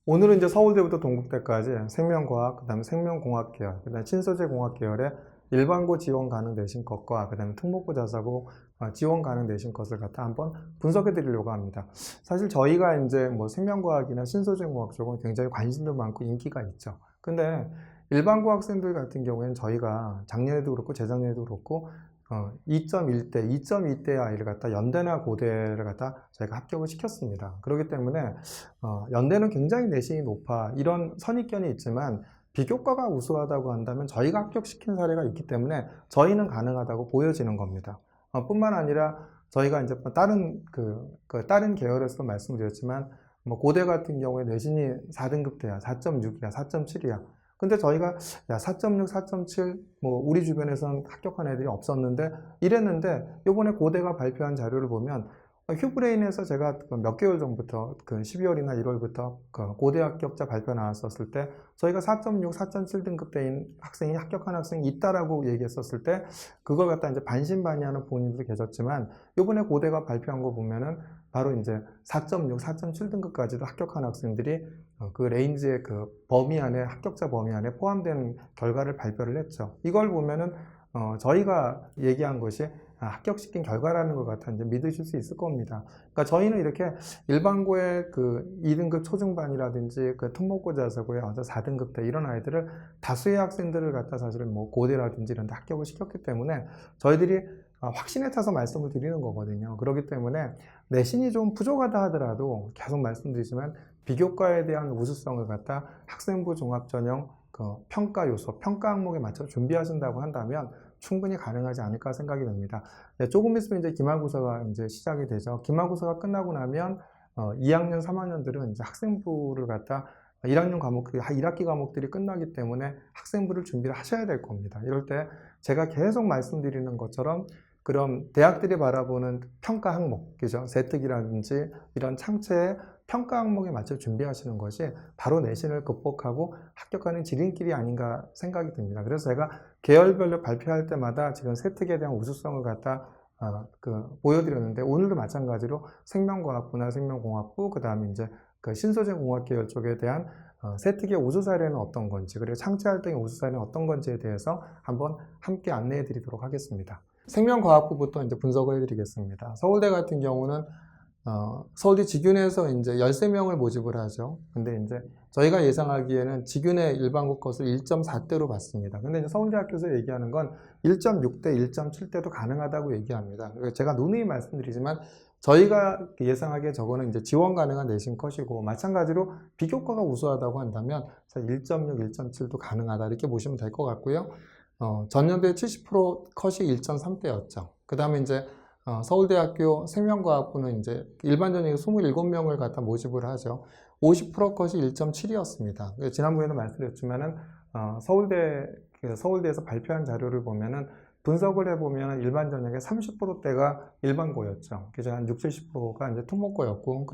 오늘은 이제 서울대부터 동국대까지 생명과학, 그다음에 생명공학 계열, 그다음에 신소재공학 계열의 일반고 지원 가능 내신 것과 그다음에 특목고 자사고 지원 가능 내신 것을 갖다 한번 분석해 드리려고 합니다. 사실 저희가 이제 뭐 생명과학이나 신소재공학 쪽은 굉장히 관심도 많고 인기가 있죠. 근데 일반고 학생들 같은 경우에는 저희가 작년에도 그렇고 재작년에도 그렇고 2.1대, 2.2대 아이를 갖다 연대나 고대를 갖다 저희가 합격을 시켰습니다. 그렇기 때문에 연대는 굉장히 내신이 높아 이런 선입견이 있지만 비교과가 우수하다고 한다면 저희가 합격시킨 사례가 있기 때문에 저희는 가능하다고 보여지는 겁니다. 뿐만 아니라 저희가 이제 다른 계열에서도 말씀드렸지만 뭐 고대 같은 경우에 내신이 4등급대야, 4.6이야, 4.7이야. 근데 저희가 4.6, 4.7 뭐 우리 주변에서는 합격한 애들이 없었는데 이랬는데 요번에 고대가 발표한 자료를 보면 휴브레인에서 제가 몇 개월 전부터 12월이나 1월부터 고대 합격자 발표 나왔었을 때 저희가 4.6, 4.7 등급대인 학생이 합격한 학생이 있다라고 얘기했었을 때 그걸 갖다 이제 반신반의하는 부모님들 계셨지만 요번에 고대가 발표한 거 보면은 바로 이제 4.6, 4.7 등급까지도 합격한 학생들이 그 레인지의 그 범위 안에 합격자 범위 안에 포함된 결과를 발표를 했죠. 이걸 보면은 저희가 얘기한 것이 합격시킨 결과라는 것 같아 이제 믿으실 수 있을 겁니다. 그러니까 저희는 이렇게 일반고의 그 2등급 초중반이라든지 그 특목고 자사고의 4등급대 이런 아이들을 다수의 학생들을 갖다 사실은 뭐 고대라든지 이런 데 합격을 시켰기 때문에 저희들이 확신에 타서 말씀을 드리는 거거든요. 그렇기 때문에 내신이 좀 부족하다 하더라도 계속 말씀드리지만 비교과에 대한 우수성을 갖다 학생부 종합전형 그 평가 요소, 평가 항목에 맞춰 준비하신다고 한다면 충분히 가능하지 않을까 생각이 듭니다. 조금 있으면 이제 기말고사가 이제 시작이 되죠. 기말고사가 끝나고 나면 2학년, 3학년들은 이제 학생부를 갖다 1학년 과목들이, 1학기 과목들이 끝나기 때문에 학생부를 준비를 하셔야 될 겁니다. 이럴 때 제가 계속 말씀드리는 것처럼 그럼 대학들이 바라보는 평가 항목, 그죠? 세특이라든지 이런 창체의 평가 항목에 맞춰 준비하시는 것이 바로 내신을 극복하고 합격하는 지름길이 아닌가 생각이 듭니다. 그래서 제가 계열별로 발표할 때마다 지금 세특에 대한 우수성을 갖다 보여드렸는데 오늘도 마찬가지로 생명과학부나 생명공학부, 그 다음에 이제 그 신소재공학 계열 쪽에 대한 세특의 우수 사례는 어떤 건지, 그리고 창체활동의 우수 사례는 어떤 건지에 대해서 한번 함께 안내해 드리도록 하겠습니다. 생명과학부부터 이제 분석을 해드리겠습니다. 서울대 같은 경우는 서울대 직윤에서 이제 13명을 모집을 하죠. 근데 이제 저희가 예상하기에는 직윤의 일반고 컷을 1.4대로 봤습니다. 근데 이제 서울대학교에서 얘기하는 건 1.6대, 1.7대도 가능하다고 얘기합니다. 제가 누누이 말씀드리지만 저희가 예상하기에 저거는 이제 지원 가능한 내신 컷이고 마찬가지로 비교과가 우수하다고 한다면 1.6, 1.7도 가능하다 이렇게 보시면 될 것 같고요. 전년도에 70% 컷이 1.3대였죠. 그 다음에 이제 서울대학교 생명과학부는 이제 일반 전형이 27명을 갖다 모집을 하죠. 50% 컷이 1.7이었습니다. 지난번에도 말씀드렸지만은 서울대에서 발표한 자료를 보면은 분석을 해보면 일반 전형의 30%대가 일반고였죠. 그래서 한 60, 70%가 이제 특목고였고,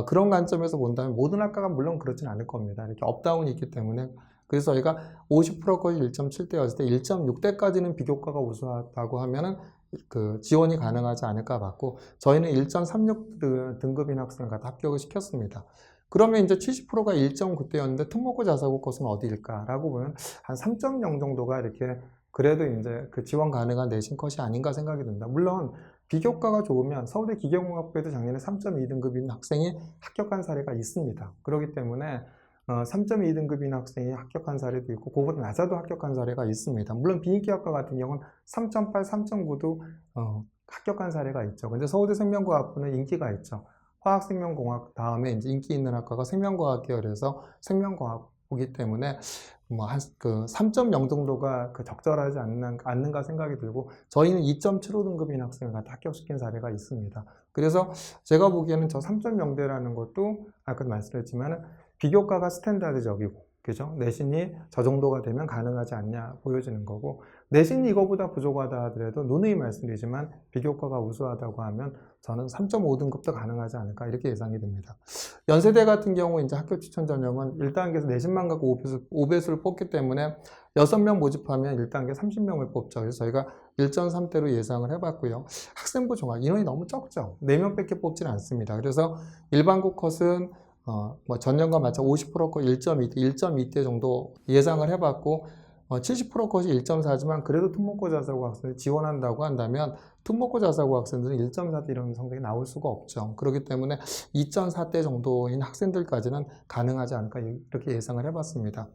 그런 관점에서 본다면 모든 학과가 물론 그렇진 않을 겁니다. 이렇게 업다운이 있기 때문에. 그래서 저희가 50%까지 1.7대였을 때 1.6대까지는 비교과가 우수하다고 하면은 그 지원이 가능하지 않을까 봤고 저희는 1.36 등급인 학생을 갖다 합격을 시켰습니다. 그러면 이제 70%가 1.9대였는데 특목고 자사고 컷은 어디일까라고 보면 한 3.0 정도가 이렇게 그래도 이제 그 지원 가능한 내신 컷이 아닌가 생각이 듭니다. 물론 비교과가 좋으면 서울대 기계공학부에도 작년에 3.2등급인 학생이 합격한 사례가 있습니다. 그렇기 때문에 3.2등급인 학생이 합격한 사례도 있고 그보다 낮아도 합격한 사례가 있습니다. 물론 비인기학과 같은 경우는 3.8, 3.9도 합격한 사례가 있죠. 근데 서울대 생명과학부는 인기가 있죠. 화학생명공학 다음에 이제 인기 있는 학과가 생명과학 계열에서 생명과학부이기 때문에 뭐 그 3.0 정도가 적절하지 않는가 생각이 들고 저희는 2.75등급인 학생을 갖다 합격시킨 사례가 있습니다. 그래서 제가 보기에는 저 3.0대라는 것도 아까도 말씀드렸지만 비교과가 스탠다드적이고 그죠? 내신이 저 정도가 되면 가능하지 않냐 보여지는 거고 내신이 이거보다 부족하다 하더라도 누누이 말씀드리지만 비교과가 우수하다고 하면 저는 3.5등급도 가능하지 않을까 이렇게 예상이 됩니다. 연세대 같은 경우 이제 학교 추천 전형은 1단계에서 내신만 갖고 5배수를 뽑기 때문에 6명 모집하면 1단계 30명을 뽑죠. 그래서 저희가 1.3대로 예상을 해봤고요. 학생부 종합 인원이 너무 적죠. 4명밖에 뽑지는 않습니다. 그래서 일반고 컷은 뭐 전년과 마찬가지 50% 컷 1.2대 정도 예상을 해봤고 70% 컷이 1.4지만 그래도 특목고 자사고 학생을 지원한다고 한다면 특목고 자사고 학생들은 1.4대 이런 성적이 나올 수가 없죠. 그렇기 때문에 2.4대 정도인 학생들까지는 가능하지 않을까 이렇게 예상을 해봤습니다.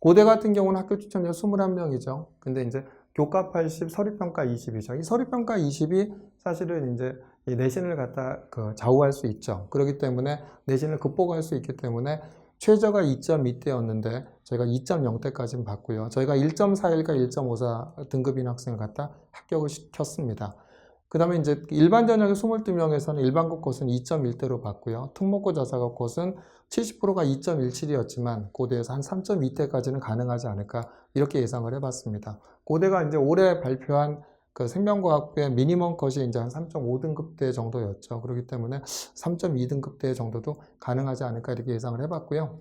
고대 같은 경우는 학교 추천자 21명이죠. 근데 이제 교과 80, 서류평가 20이죠. 이 서류평가 20이 사실은 이제 이 내신을 갖다 좌우할 수 있죠. 그렇기 때문에 내신을 극복할 수 있기 때문에 최저가 2.2대였는데 저희가 2.0대까지는 봤고요. 저희가 1.41과 1.54 등급인 학생을 갖다 합격을 시켰습니다. 그 다음에 이제 일반 전형의 22명에서는 일반고 컷은 2.1대로 봤고요. 특목고 자사고 컷은 70%가 2.17이었지만 고대에서 한 3.2대까지는 가능하지 않을까 이렇게 예상을 해봤습니다. 고대가 이제 올해 발표한 그 생명과학부의 미니멈 컷이 이제 한 3.5등급대 정도였죠. 그렇기 때문에 3.2등급대 정도도 가능하지 않을까 이렇게 예상을 해봤고요.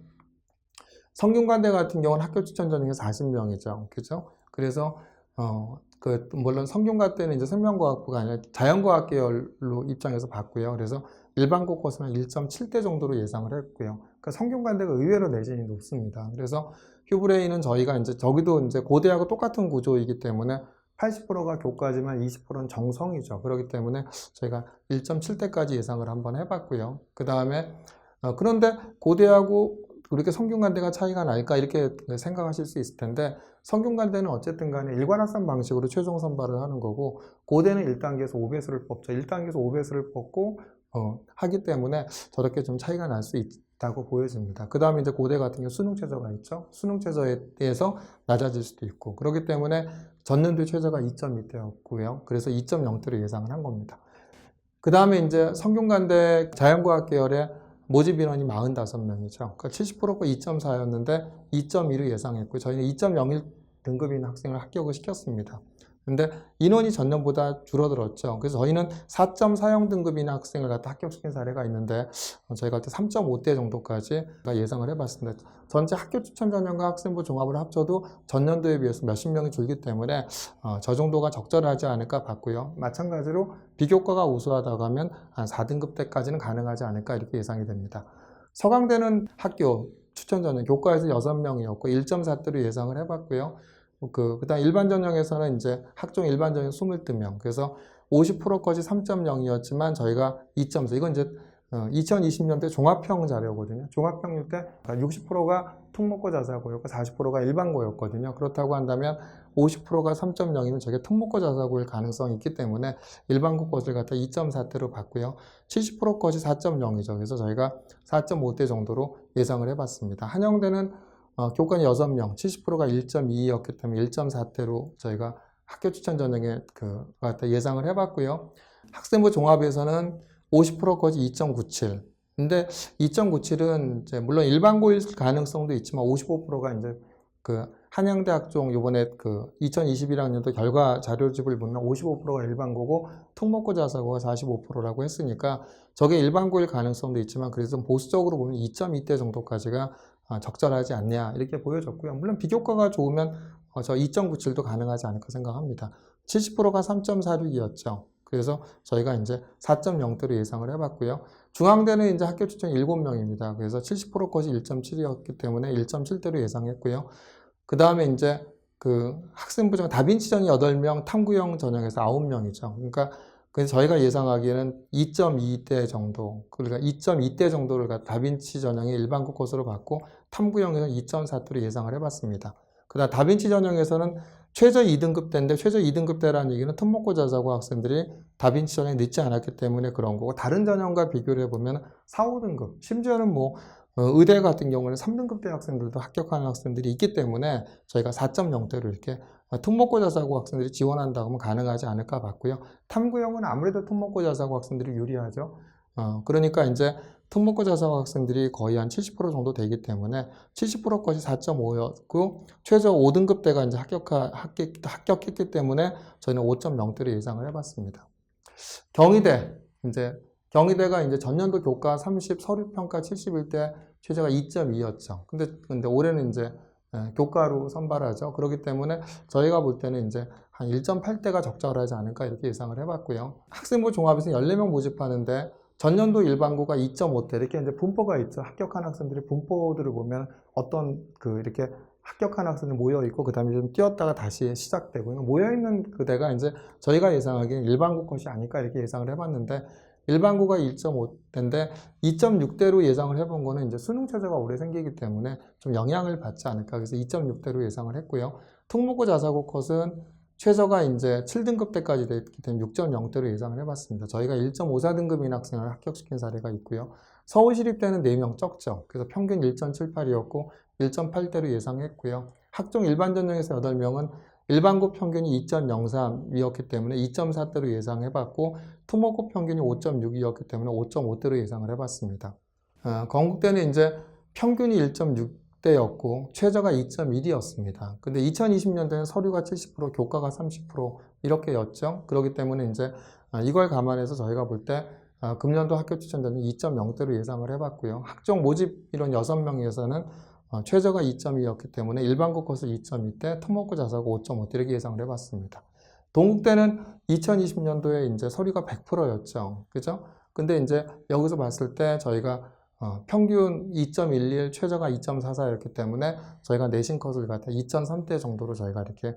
성균관대 같은 경우는 학교 추천 전형이 40명이죠. 그죠? 그래서, 물론 성균관대는 이제 생명과학부가 아니라 자연과학 계열로 입장해서 봤고요. 그래서 일반고 컷은 1.7대 정도로 예상을 했고요. 그러니까 성균관대가 의외로 내신이 높습니다. 그래서 휴브레인은 저희가 이제 저기도 이제 고대하고 똑같은 구조이기 때문에 80%가 교과지만 20%는 정성이죠. 그렇기 때문에 저희가 1.7대까지 예상을 한번 해봤고요. 그 다음에 그런데 고대하고 그렇게 성균관대가 차이가 날까 이렇게 생각하실 수 있을 텐데 성균관대는 어쨌든 간에 일관학산 방식으로 최종 선발을 하는 거고 고대는 1단계에서 5배수를 뽑죠. 1단계에서 5배수를 뽑고 하기 때문에 저렇게 좀 차이가 날 수 있다고 보여집니다. 그 다음에 이제 고대 같은 경우 수능 최저가 있죠. 수능 최저에 대해서 낮아질 수도 있고 그렇기 때문에 전년도 최저가 2.2대였고요. 그래서 2.0대로 예상을 한 겁니다. 그 다음에 이제 성균관대 자연과학 계열의 모집 인원이 45명이죠. 그러니까 70%가 2.4였는데 2.2로 예상했고 저희는 2.01 등급인 학생을 합격을 시켰습니다. 근데 인원이 전년보다 줄어들었죠. 그래서 저희는 4.40 등급인 학생을 갖다 합격시킨 사례가 있는데 저희가 3.5대 정도까지 예상을 해봤습니다. 전체 학교 추천 전형과 학생부 종합을 합쳐도 전년도에 비해서 몇십 명이 줄기 때문에 저 정도가 적절하지 않을까 봤고요. 마찬가지로 비교과가 우수하다고 하면 한 4등급 때까지는 가능하지 않을까 이렇게 예상이 됩니다. 서강대는 학교 추천 전형 교과에서 6명이었고 1.4대로 예상을 해봤고요. 그다음 일반 전형에서는 이제 학종 일반 전형 22명. 그래서 50%까지 3.0이었지만 저희가 2.4. 이건 이제 2020년대 종합형 자료거든요. 종합형일 때 60%가 특목고 자사고였고 40%가 일반고였거든요. 그렇다고 한다면 50%가 3.0이면 저게 특목고 자사고일 가능성이 있기 때문에 일반고 것을 갖다 2.4대로 봤고요. 70%까지 4.0이죠. 그래서 저희가 4.5대 정도로 예상을 해봤습니다. 한영대는 교과는 6명, 70%가 1.2였기 때문에 1.4대로 저희가 학교 추천 전형에 갖다 예상을 해봤고요. 학생부 종합에서는 50%까지 2.97. 근데 2.97은 이제 물론 일반고일 가능성도 있지만 55%가 이제 한양대 학종 요번에 2021학년도 결과 자료집을 보면 55%가 일반고고 특목고 자사고가 45%라고 했으니까 저게 일반고일 가능성도 있지만 그래서 보수적으로 보면 2.2대 정도까지가 적절하지 않냐 이렇게 보여졌고요. 물론 비교과가 좋으면 저 2.97도 가능하지 않을까 생각합니다. 70%가 3.46이었죠. 그래서 저희가 이제 4.0대로 예상을 해봤고요. 중앙대는 이제 학교 추천 7명입니다. 그래서 70%까지 1.7이었기 때문에 1.7대로 예상했고요. 그 다음에 이제 학생부 중 다빈치 전이 8명, 탐구형 전형에서 9명이죠. 그러니까 그래서 저희가 예상하기에는 2.2대 정도, 그러니까 2.2대 정도를 다빈치 전형의 일반고 컷으로 봤고 탐구형에서는 2.4대로 예상을 해봤습니다. 그 다음 다빈치 전형에서는 최저 2등급대인데 최저 2등급대라는 얘기는 특목고 자사고 학생들이 다빈치 전형에 늦지 않았기 때문에 그런 거고 다른 전형과 비교를 해보면 4, 5등급 심지어는 의대 같은 경우는 3등급대 학생들도 합격하는 학생들이 있기 때문에 저희가 4.0대로 이렇게 특목고 자사고 학생들이 지원한다고 하면 가능하지 않을까 봤고요. 탐구형은 아무래도 특목고 자사고 학생들이 유리하죠. 그러니까 이제 특목고 자사고 학생들이 거의 한 70% 정도 되기 때문에 70%까지 4.5였고 최저 5등급대가 이제 합격했기 때문에 저희는 5.0대로 예상을 해봤습니다. 경희대가 이제 전년도 교과 30, 서류평가 71대 최저가 2.2였죠. 근데 올해는 이제 교과로 선발하죠. 그렇기 때문에 저희가 볼 때는 이제 한 1.8대가 적절하지 않을까 이렇게 예상을 해봤고요. 학생부 종합에서 14명 모집하는데 전년도 일반고가 2.5대 이렇게 이제 분포가 있죠. 합격한 학생들의 분포들을 보면 어떤 이렇게 합격한 학생들 모여 있고 그 다음에 좀 뛰었다가 다시 시작되고 모여 있는 그대가 이제 저희가 예상하기엔 일반고 컷이 아닐까 이렇게 예상을 해봤는데 일반고가 1.5대인데 2.6대로 예상을 해본 거는 이제 수능 최저가 오래 생기기 때문에 좀 영향을 받지 않을까 그래서 2.6대로 예상을 했고요. 특목고 자사고 컷은 최저가 이제 7등급 때까지 됐기 때문에 6.0대로 예상을 해봤습니다. 저희가 1.54등급인 학생을 합격시킨 사례가 있고요. 서울시립대는 4명 적죠. 그래서 평균 1.78이었고 1.8대로 예상했고요. 학종 일반 전형에서 8명은 일반고 평균이 2.03이었기 때문에 2.4대로 예상해봤고 특목고 평균이 5.6이었기 때문에 5.5대로 예상을 해봤습니다. 건국대는 이제 평균이 1.6대였고 최저가 2.1이었습니다. 근데 2020년도에는 서류가 70%, 교과가 30% 이렇게였죠. 그렇기 때문에 이제 이걸 감안해서 저희가 볼 때 금년도 학교 추천자는 2.0대로 예상을 해봤고요. 학종 모집 이런 6명에서는 최저가 2.2였기 때문에 일반고 컷을 2.2대, 특목고 자사고 5.5대 이렇게 예상을 해봤습니다. 동국대는 2020년도에 이제 서류가 100%였죠. 그죠? 근데 이제 여기서 봤을 때 저희가 평균 2.11, 최저가 2.44였기 때문에 저희가 내신 컷을 갖다 2.3대 정도로 저희가 이렇게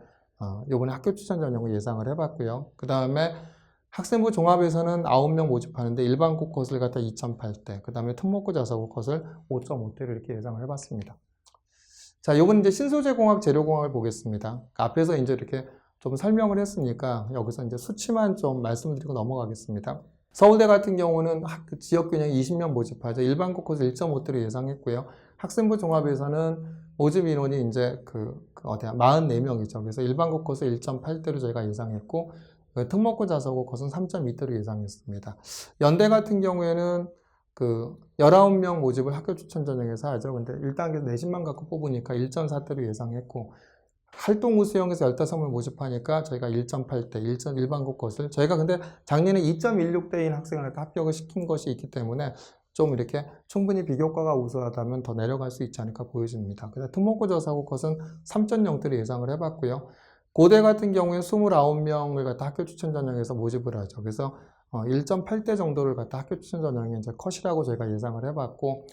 이번에 학교 추천 전형을 예상을 해봤고요. 그 다음에 학생부 종합에서는 9명 모집하는데 일반고 컷을 갖다 2.8대, 그 다음에 특목고 자사고 컷을 5.5대로 이렇게 예상을 해봤습니다. 자, 요건 이제 신소재공학, 재료공학을 보겠습니다. 앞에서 이제 이렇게 좀 설명을 했으니까 여기서 이제 수치만 좀 말씀드리고 넘어가겠습니다. 서울대 같은 경우는 지역균형 20명 모집하죠. 일반고 컷을 1.5대로 예상했고요. 학생부 종합에서는 모집 인원이 이제 44명이죠. 그래서 일반고 컷을 1.8대로 저희가 예상했고, 특목고 자사고 컷은 3.2대로 예상했습니다. 연대 같은 경우에는 19명 모집을 학교 추천 전형에서 하죠. 근데 1단계에서 내신만 갖고 뽑으니까 1.4대로 예상했고, 활동 우수형에서 15명 모집하니까 저희가 1.8대, 일반고 컷을 저희가 근데 작년에 2.16대인 학생을 합격을 시킨 것이 있기 때문에 좀 이렇게 충분히 비교과가 우수하다면 더 내려갈 수 있지 않을까 보여집니다. 그래서 특목고 자사고 컷은 3.0대로 예상을 해봤고요. 고대 같은 경우에 29명을 갖다 학교 추천 전형에서 모집을 하죠. 그래서 1.8대 정도를 갖다 학교 추천 전형에 이제 컷이라고 저희가 예상을 해봤고,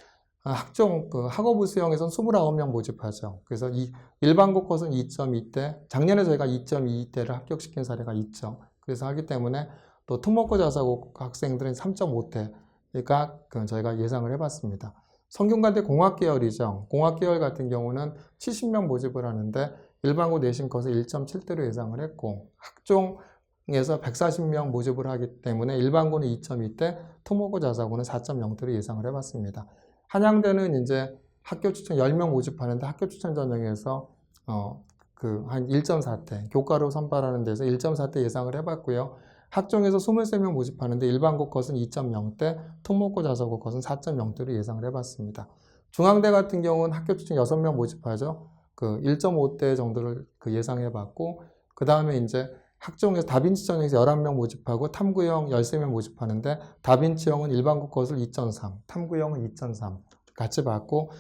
학종 학업 우수형에서는 29명 모집하죠. 그래서 이 일반고 컷은 2.2대, 작년에 저희가 2.2대를 합격시킨 사례가 있죠. 그래서 하기 때문에 또 특목고 자사고 학생들은 3.5대가 저희가 예상을 해봤습니다. 성균관대 공학계열이죠. 공학계열 같은 경우는 70명 모집을 하는데 일반고 내신 컷을 1.7대로 예상을 했고, 학종에서 140명 모집을 하기 때문에 일반고는 2.2대, 특목고 자사고는 4.0대로 예상을 해봤습니다. 한양대는 이제 학교 추천 10명 모집하는데 학교 추천 전형에서 한 1.4대, 교과로 선발하는 데서 1.4대 예상을 해봤고요. 학종에서 23명 모집하는데 일반고 컷은 2.0대, 특목고 자사고 컷은 4.0대로 예상을 해봤습니다. 중앙대 같은 경우는 학교 추천 6명 모집하죠. 1.5대 정도를 예상해봤고, 그 다음에 이제 학종에서 다빈치 전형에서 11명 모집하고 탐구형 13명 모집하는데 다빈치형은 일반고 컷을 2.3, 탐구형은 2.3 같이 봤고,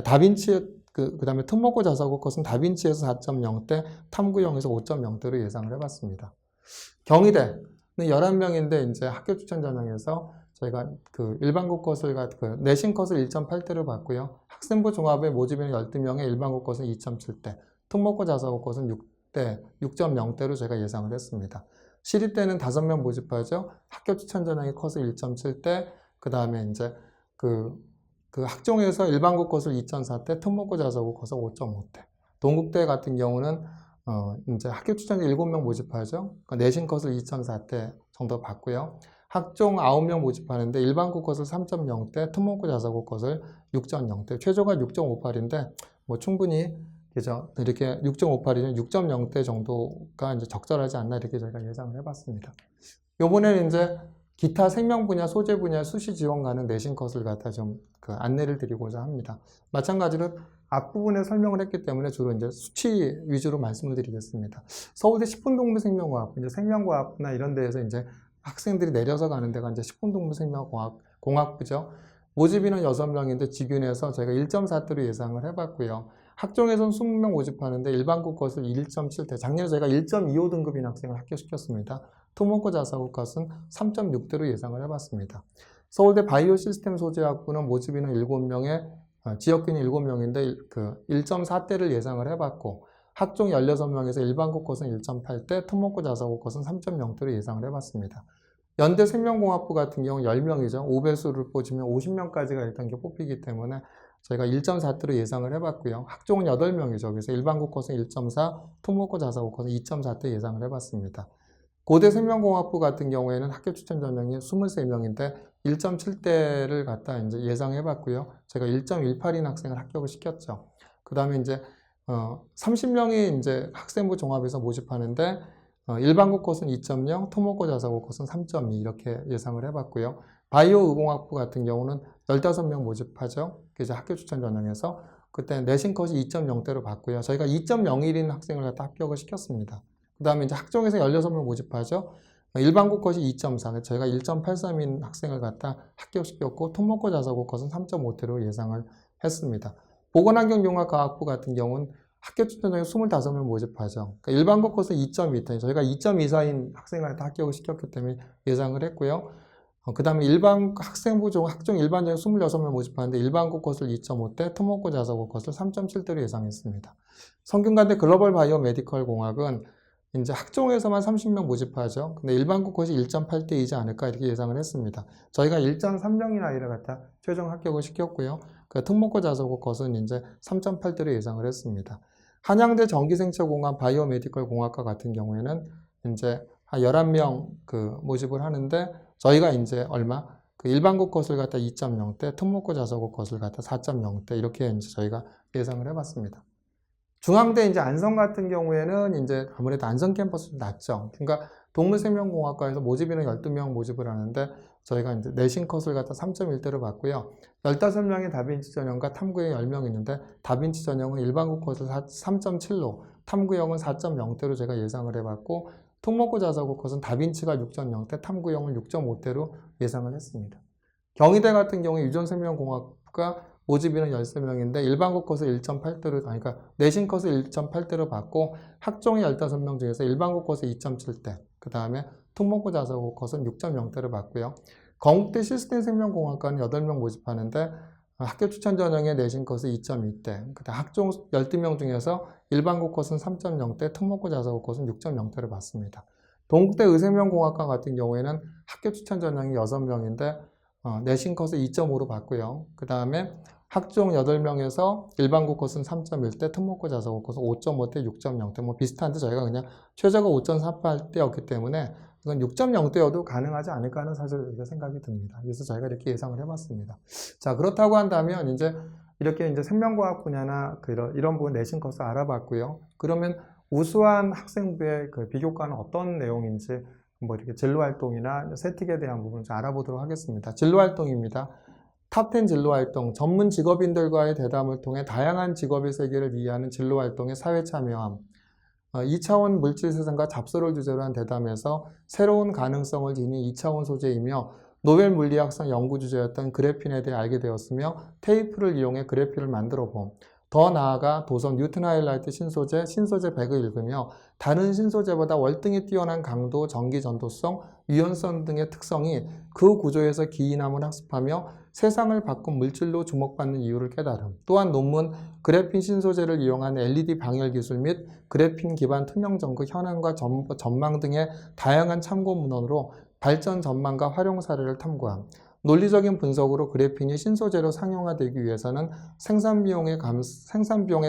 다빈치 그 다음에 특목고 자사고 컷은 다빈치에서 4.0대, 탐구형에서 5.0대로 예상을 해봤습니다. 경희대는 11명인데 이제 학교 추천 전형에서 저희가 일반고 컷을 내신 컷을 1.8대로 봤고요. 학생부 종합의 모집인은 12명에 일반고 컷은 2.7대, 특목고 자사고 컷은 6.0대로 제가 예상을 했습니다. 시립대는 5명 모집하죠. 학교 추천 전형의 컷을 1.7대, 그 다음에 이제 학종에서 일반고 컷을 2.4대, 특목고 자사고 컷을 5.5대. 동국대 같은 경우는 이제 학교 추천자 7명 모집하죠. 내신 컷을 2.4대 정도 받고요. 학종 9명 모집하는데 일반고 컷을 3.0대, 특목고 자사고 컷을 6.0대, 최저가 6.58인데 뭐 충분히 그죠? 이렇게 6.58이면 6.0대 정도가 이제 적절하지 않나 이렇게 저희가 예상을 해봤습니다. 요번에는 이제 기타 생명 분야, 소재 분야 수시 지원 가능 내신 컷을 갖다 좀 안내를 드리고자 합니다. 마찬가지로 앞부분에 설명을 했기 때문에 주로 이제 수치 위주로 말씀을 드리겠습니다. 서울대 식품동물생명과학, 이제 생명과학부나 이런 데에서 이제 학생들이 내려서 가는 데가 이제 식품동물생명과학, 공학부죠. 모집인은 6명인데 직윤에서 저희가 1.4대로 예상을 해봤고요. 학종에서는 20명 모집하는데 일반고 컷을 1.7대, 작년에 저희가 1.25등급인 학생을 합격시켰습니다. 특목고 자사고 컷은 3.6대로 예상을 해봤습니다. 서울대 바이오 시스템 소재학부는 모집인은 7명에 지역균이 7명인데 그 1.4대를 예상을 해봤고 학종 16명에서 일반고 컷은 1.8대, 특목고 자사고 컷은 3.0대로 예상을 해봤습니다. 연대 생명공학부 같은 경우 10명이죠. 5배수를 뽑으면 50명까지가 일단 뽑히기 때문에 저희가 1.4대로 예상을 해봤고요. 학종은 8명이죠. 그래서 일반고 컷은 1.4, 특목고 자사고 컷은 2.4대 예상을 해봤습니다. 고대 생명공학부 같은 경우에는 학교 추천 전형이 23명인데 1.7대를 갖다 이제 예상해봤고요. 제가 1.18인 학생을 합격을 시켰죠. 그 다음에 이제 30명이 이제 학생부 종합에서 모집하는데 일반고 컷은 2.0, 특목고 자사고 컷은 3.2 이렇게 예상을 해봤고요. 바이오 의공학부 같은 경우는 15명 모집하죠. 이제 학교 추천 전형에서 그때 내신 컷이 2.0대로 봤고요. 저희가 2.01인 학생을 갖다 합격을 시켰습니다. 그 다음에 이제 학종에서 16명 모집하죠. 일반고 컷이 2.4, 저희가 1.83인 학생을 갖다 합격시켰고 특목고 자사고 컷은 3.5대로 예상을 했습니다. 보건환경융합과학부 같은 경우는 학교 추천전에 25명 모집하죠. 그러니까 일반고 컷은 2.2대, 저희가 2.24인 학생을 다 합격을 시켰기 때문에 예상을 했고요. 그 다음에 일반 학생부 중 학종 일반전에 26명 모집하는데 일반고 컷을 2.5대, 특목고 자사고 컷을 3.7대로 예상했습니다. 성균관대 글로벌 바이오 메디컬 공학은 이제 학종에서만 30명 모집하죠. 근데 일반고 컷이 1.8대이지 않을까 이렇게 예상을 했습니다. 저희가 1.3명인 아이를 갖다 최종 합격을 시켰고요. 그 특목고 자사고 컷은 이제 3.8대로 예상을 했습니다. 한양대 전기생체공학 바이오메디컬 공학과 같은 경우에는 이제 한 11명 그 모집을 하는데 저희가 이제 그 일반고 컷을 갖다 2.0대, 특목고 자사고 컷을 갖다 4.0대 이렇게 이제 저희가 예상을 해봤습니다. 중앙대 이제 안성 같은 경우에는 이제 아무래도 안성 캠퍼스도 낮죠. 그러니까 동물생명공학과에서 모집인은 12명 모집을 하는데 저희가 이제 내신 컷을 갖다 3.1대로 봤고요. 15명의 다빈치 전형과 탐구형 10명 있는데 다빈치 전형은 일반고 컷을 3.7로, 탐구형은 4.0대로 제가 예상을 해봤고 특목고 자사고 컷은 다빈치가 6.0대, 탐구형은 6.5대로 예상을 했습니다. 경희대 같은 경우에 유전생명공학과 모집인은 13명인데 일반고 컷을 1.8대로, 그러니까 내신 컷을 1.8대로 받고 학종이 15명 중에서 일반고 컷을 2.7대, 그 다음에 특목고 자사고 컷은 6.0대로 받고요. 건국대 시스템 생명공학과는 8명 모집하는데 학교 추천 전형의 내신 컷은 2.2대, 그다음 학종 12명 중에서 일반고 컷은 3.0대, 특목고 자사고 컷은 6.0대를 받습니다. 동국대 의생명공학과 같은 경우에는 학교 추천 전형이 6명인데 내신 컷을 2.5로 받고요. 그 다음에 학종 8명에서 일반고 컷은 3.1대, 특목고 자사고 컷은 5.5대, 6.0대 뭐 비슷한데 저희가 그냥 최저가 5.48대였기 때문에 이건 6.0대여도 가능하지 않을까 하는 사실 이렇게 생각이 듭니다. 그래서 저희가 이렇게 예상을 해봤습니다. 자, 그렇다고 한다면 이제 이렇게 이제 생명과학 분야나 이런 부분 내신 컷을 알아봤고요. 그러면 우수한 학생부의 그 비교과는 어떤 내용인지 뭐 이렇게 진로활동이나 세틱에 대한 부분을 좀 알아보도록 하겠습니다. 진로활동입니다. 탑10 진로활동, 전문 직업인들과의 대담을 통해 다양한 직업의 세계를 이해하는 진로활동의 사회참여함. 2차원 물질 세상과 잡서를 주제로 한 대담에서 새로운 가능성을 지닌 2차원 소재이며 노벨 물리학상 연구 주제였던 그래핀에 대해 알게 되었으며 테이프를 이용해 그래핀을 만들어 봄. 더 나아가 도서 뉴튼 하이라이트 신소재 100을 읽으며 다른 신소재보다 월등히 뛰어난 강도, 전기 전도성, 유연성 등의 특성이 그 구조에서 기인함을 학습하며 세상을 바꾼 물질로 주목받는 이유를 깨달음. 또한 논문 그래핀 신소재를 이용한 LED 방열 기술 및 그래핀 기반 투명 전구 현황과 전망 등의 다양한 참고 문헌으로 발전 전망과 활용 사례를 탐구함. 논리적인 분석으로 그래핀이 신소재로 상용화되기 위해서는 생산 비용의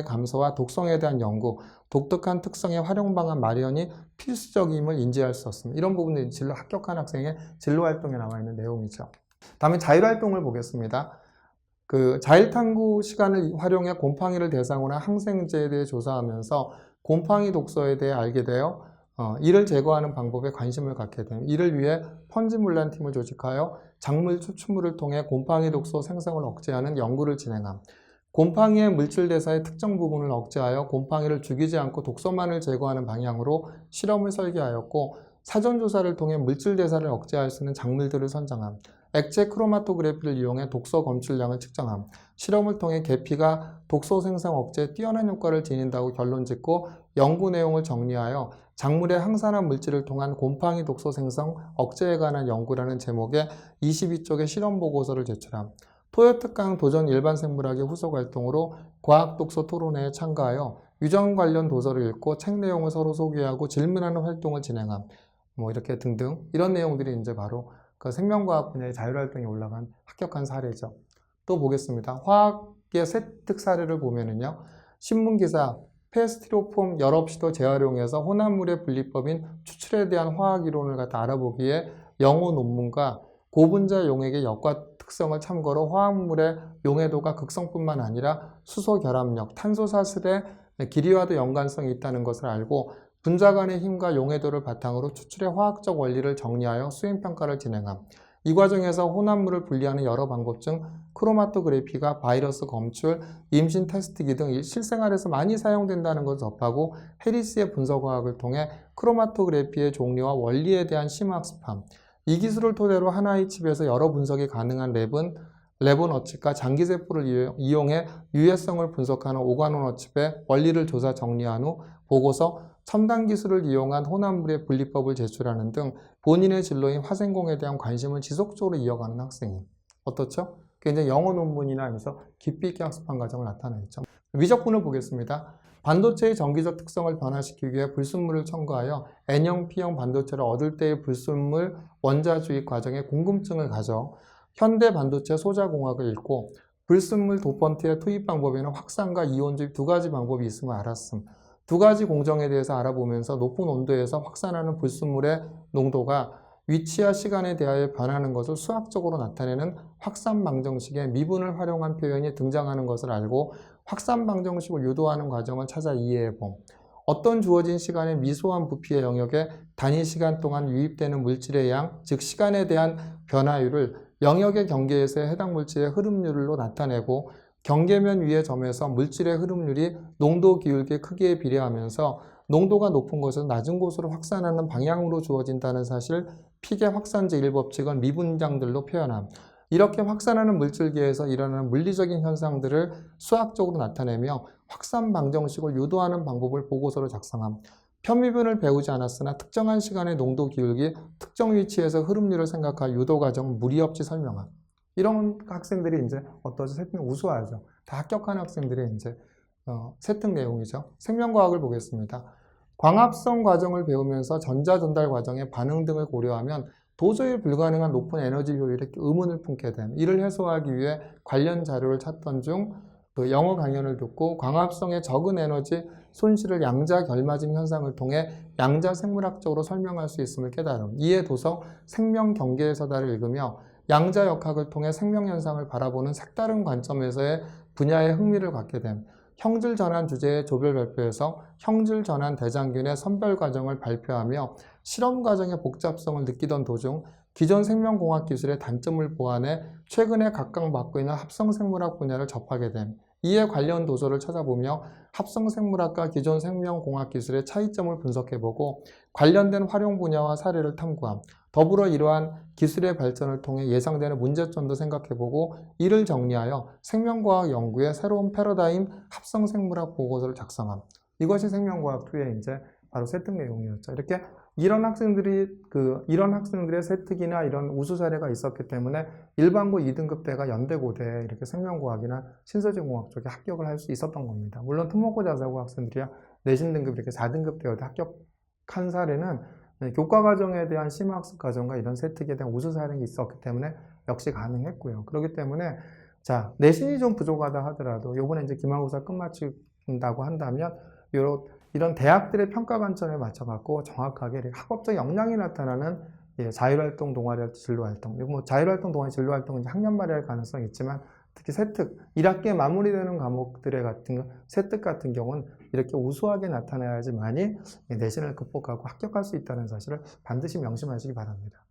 감소와 독성에 대한 연구, 독특한 특성의 활용 방안 마련이 필수적임을 인지할 수 없습니다. 이런 부분들이 합격한 학생의 진로활동에 나와 있는 내용이죠. 다음에 자율활동을 보겠습니다. 그 자율탐구 시간을 활용해 곰팡이를 대상으로 한 항생제에 대해 조사하면서 곰팡이 독소에 대해 알게 되어 이를 제거하는 방법에 관심을 갖게 됩니다. 이를 위해 펀지물란팀을 조직하여 작물 추출물을 통해 곰팡이 독소 생성을 억제하는 연구를 진행함. 곰팡이의 물질 대사의 특정 부분을 억제하여 곰팡이를 죽이지 않고 독소만을 제거하는 방향으로 실험을 설계하였고 사전조사를 통해 물질 대사를 억제할 수 있는 작물들을 선정함. 액체 크로마토그래피를 이용해 독소 검출량을 측정함. 실험을 통해 계피가 독소 생성 억제에 뛰어난 효과를 지닌다고 결론짓고 연구 내용을 정리하여 작물의 항산화 물질을 통한 곰팡이 독소 생성 억제에 관한 연구라는 제목의 22쪽의 실험 보고서를 제출함. 토요특강 도전 일반 생물학의 후속 활동으로 과학 독서 토론회에 참가하여 유전 관련 도서를 읽고 책 내용을 서로 소개하고 질문하는 활동을 진행함. 뭐 이렇게 등등 이런 내용들이 이제 바로 그 생명과학 분야의 자율활동에 올라간 합격한 사례죠. 또 보겠습니다. 화학의 세특 사례를 보면은요. 신문기사 페스티로폼 열없이도 재활용해서 혼합물의 분리법인 추출에 대한 화학 이론을 갖다 알아보기에 영어 논문과 고분자 용액의 역과 특성을 참고로 화학물의 용해도가 극성뿐만 아니라 수소 결합력, 탄소 사슬의 길이와도 연관성이 있다는 것을 알고 분자 간의 힘과 용해도를 바탕으로 추출의 화학적 원리를 정리하여 수행평가를 진행함. 이 과정에서 혼합물을 분리하는 여러 방법 중 크로마토그래피가 바이러스 검출, 임신 테스트기 등 실생활에서 많이 사용된다는 것을 접하고 해리스의 분석화학을 통해 크로마토그래피의 종류와 원리에 대한 심학습함. 이 기술을 토대로 하나의 칩에서 여러 분석이 가능한 레본어칩과 장기세포를 이용해 유해성을 분석하는 오가노너칩의 원리를 조사 정리한 후 보고서 첨단 기술을 이용한 혼합물의 분리법을 제출하는 등 본인의 진로인 화생공에 대한 관심을 지속적으로 이어가는 학생이 어떻죠? 굉장히 영어 논문이나 하면서 깊이 있게 학습한 과정을 나타내죠. 미적분을 보겠습니다. 반도체의 전기적 특성을 변화시키기 위해 불순물을 첨가하여 N형, P형 반도체를 얻을 때의 불순물 원자 주입 과정에 궁금증을 가져 현대 반도체 소자공학을 읽고 불순물 도펀트의 투입 방법에는 확산과 이온 주입 두 가지 방법이 있음을 알았음. 두 가지 공정에 대해서 알아보면서 높은 온도에서 확산하는 불순물의 농도가 위치와 시간에 대하여 변하는 것을 수학적으로 나타내는 확산방정식의 미분을 활용한 표현이 등장하는 것을 알고 확산방정식을 유도하는 과정을 찾아 이해해봄. 어떤 주어진 시간의 미소한 부피의 영역에 단위 시간 동안 유입되는 물질의 양, 즉 시간에 대한 변화율을 영역의 경계에서의 해당 물질의 흐름률로 나타내고 경계면 위의 점에서 물질의 흐름률이 농도 기울기 크기에 비례하면서 농도가 높은 곳에서 낮은 곳으로 확산하는 방향으로 주어진다는 사실, 픽의 확산 제1법칙은 미분량들로 표현함. 이렇게 확산하는 물질계에서 일어나는 물리적인 현상들을 수학적으로 나타내며 확산 방정식을 유도하는 방법을 보고서로 작성함. 편미분을 배우지 않았으나 특정한 시간의 농도 기울기, 특정 위치에서 흐름률을 생각할 유도 과정을 무리 없이 설명함. 이런 학생들이 이제 어떠죠? 세특 우수하죠. 다 합격한 학생들의 이제 세특 내용이죠. 생명과학을 보겠습니다. 광합성 과정을 배우면서 전자 전달 과정의 반응 등을 고려하면 도저히 불가능한 높은 에너지 효율에 의문을 품게 됨. 이를 해소하기 위해 관련 자료를 찾던 중 그 영어 강연을 듣고 광합성의 적은 에너지 손실을 양자 결맞음 현상을 통해 양자 생물학적으로 설명할 수 있음을 깨달음. 이에 도서 생명 경계의 서다를 읽으며 양자 역학을 통해 생명 현상을 바라보는 색다른 관점에서의 분야에 흥미를 갖게 됨. 형질 전환 주제의 조별 발표에서 형질 전환 대장균의 선별 과정을 발표하며 실험 과정의 복잡성을 느끼던 도중 기존 생명공학 기술의 단점을 보완해 최근에 각광받고 있는 합성생물학 분야를 접하게 됨. 이에 관련 도서를 찾아보며 합성생물학과 기존 생명공학 기술의 차이점을 분석해보고 관련된 활용 분야와 사례를 탐구함. 더불어 이러한 기술의 발전을 통해 예상되는 문제점도 생각해보고 이를 정리하여 생명과학 연구의 새로운 패러다임 합성생물학 보고서를 작성함. 이것이 생명과학 2의 이제 바로 세특 내용이었죠. 이렇게 이런 학생들의 세특이나 이런 우수 사례가 있었기 때문에 일반고 2등급 때가 연대고대에 이렇게 생명과학이나 신소재공학 쪽에 합격을 할 수 있었던 겁니다. 물론 특목고 자사고 학생들이야 내신 등급 이렇게 4등급 때에도 합격한 사례는 교과과정에 대한 심화학습 과정과 이런 세특에 대한 우수 사례가 있었기 때문에 역시 가능했고요. 그렇기 때문에 자, 내신이 좀 부족하다 하더라도 요번에 이제 기말고사 끝마친다고 한다면 이런 대학들의 평가 관점에 맞춰갖고 정확하게 학업적 역량이 나타나는 자율활동, 동아리 진로활동. 뭐 자율활동, 동아리 진로활동은 이제 학년 말에 할 가능성이 있지만 특히 세특, 1학기에 마무리되는 과목들의 같은 세특 같은 경우는 이렇게 우수하게 나타나야지만이 내신을 극복하고 합격할 수 있다는 사실을 반드시 명심하시기 바랍니다.